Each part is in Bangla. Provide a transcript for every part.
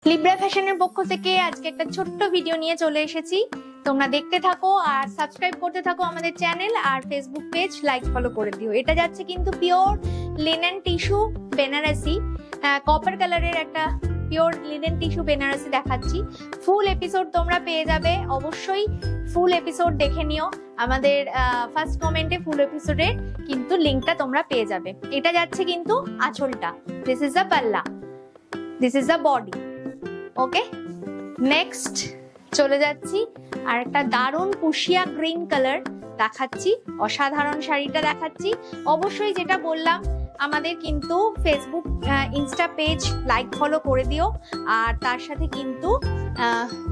লিব্রা ফ্যাশনের পক্ষ থেকে আজকে একটা ছোট্ট ভিডিও নিয়ে চলে এসেছি। তোমরা দেখতে থাকো আর সাবস্ক্রাইব করতে থাকো আমাদের চ্যানেল আর ফেসবুক পেজ লাইক ফলো করে দিও। এটা যাচ্ছে কিন্তু pure linen tissue Banarasi, copper কালারের একটা পিওর লিনেন টিস্যু বেনারসি দেখাচ্ছি। ফুল এপিসোড তোমরা পেয়ে যাবে, অবশ্যই ফুল এপিসোড দেখে নিও। আমাদের ফার্স্ট কমেন্টে ফুল এপিসোডের কিন্তু লিঙ্কটা তোমরা পেয়ে যাবে। এটা যাচ্ছে কিন্তু আঁচলটা, দিস ইজ দ্য পাল্লা, this is the body. Okay, next চলে যাচ্ছি আর একটা দারুণ পুশিয়া গ্রিন কালার দেখাচ্ছি, অসাধারণ শাড়িটা দেখাচ্ছি। অবশ্যই যেটা বললাম, আমাদের কিন্তু Facebook Insta page like follow করে দিও আর তার সাথে কিন্তু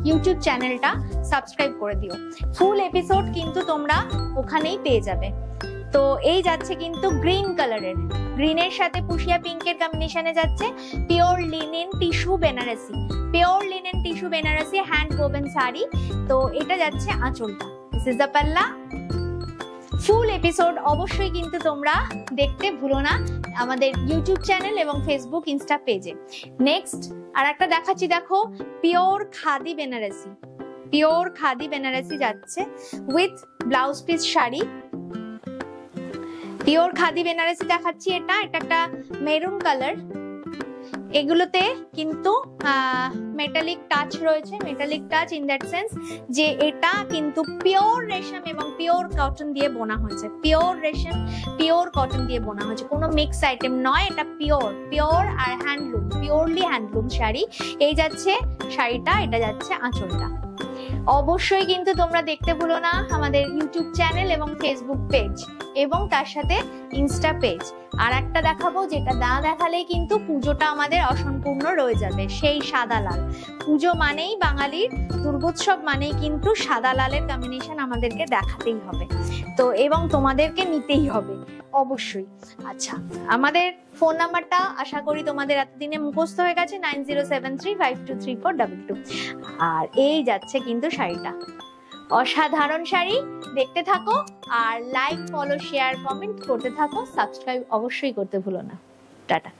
ইউটিউব চ্যানেলটা সাবস্ক্রাইব করে দিও। ফুল এপিসোড কিন্তু তোমরা ওখানেই পেয়ে যাবে। তো এই যাচ্ছে কিন্তু গ্রিন কালারের, গ্রিনের সাথে পুশিয়া পিঙ্কের কম্বিনেশনে যাচ্ছে pure linen tissue Banarasi, pure linen tissue Banarasi hand woven sari. তো এটা যাচ্ছে আঁচলটা, দিস ইজ দ্য পাল্লা। ফুল এপিসোড অবশ্যই কিন্তু তোমরা দেখতে ভুলো না আমাদের ইউটিউব চ্যানেল এবং ফেসবুক ইনস্টা পেজে। নেক্সট আর একটা দেখাচ্ছি, দেখো পিওর খাদি বেনারসি, পিওর খাদি বেনারসি যাচ্ছে with blouse piece sari. Pure khadi Banarasi দেখাচ্ছি, এটা একটা মেরুন কালার। এগুলোতে কিন্তু মেটালিক টাচ রয়েছে, metallic touch in that sense যে এটা কিন্তু পিওর রেশম এবং পিওর কটন দিয়ে বোনা হয়েছে, পিওর রেশম পিওর কটন দিয়ে বোনা হয়েছে, কোনো মিক্স আইটেম নয়, এটা পিওর পিওর আর হ্যান্ডলুম, পিওরলি হ্যান্ডলুম শাড়ি। এই যাচ্ছে শাড়িটা, এটা যাচ্ছে আঁচলটা। অবশ্যই কিন্তু তোমরা দেখতে ভুলো না আমাদের ইউটিউব চ্যানেল এবং ফেসবুক পেজ এবং তার সাথে ইনস্টা পেজ। আর একটা দেখাবো, যেটা না দেখালেই কিন্তু পুজোটা আমাদের অসম্পূর্ণ রয়ে যাবে, সেই সাদা লাল। পুজো মানেই বাঙালির দুর্গোৎসব মানেই কিন্তু সাদা লালের কম্বিনেশন আমাদেরকে দেখাতেই হবে, তো এবং তোমাদেরকে নিতেই হবে অবশ্যই। আচ্ছা, আমাদের ফোন নাম্বারটা আশা করি তোমাদের এতদিনে মুখস্থ হয়ে গেছে, 9073523422। আর এই যাচ্ছে কিন্তু শাড়িটা, অসাধারণ শাড়ি। দেখতে থাকো আর লাইক ফলো শেয়ার কমেন্ট করতে থাকো, সাবস্ক্রাইব অবশ্যই করতে ভুলো না। টাটা।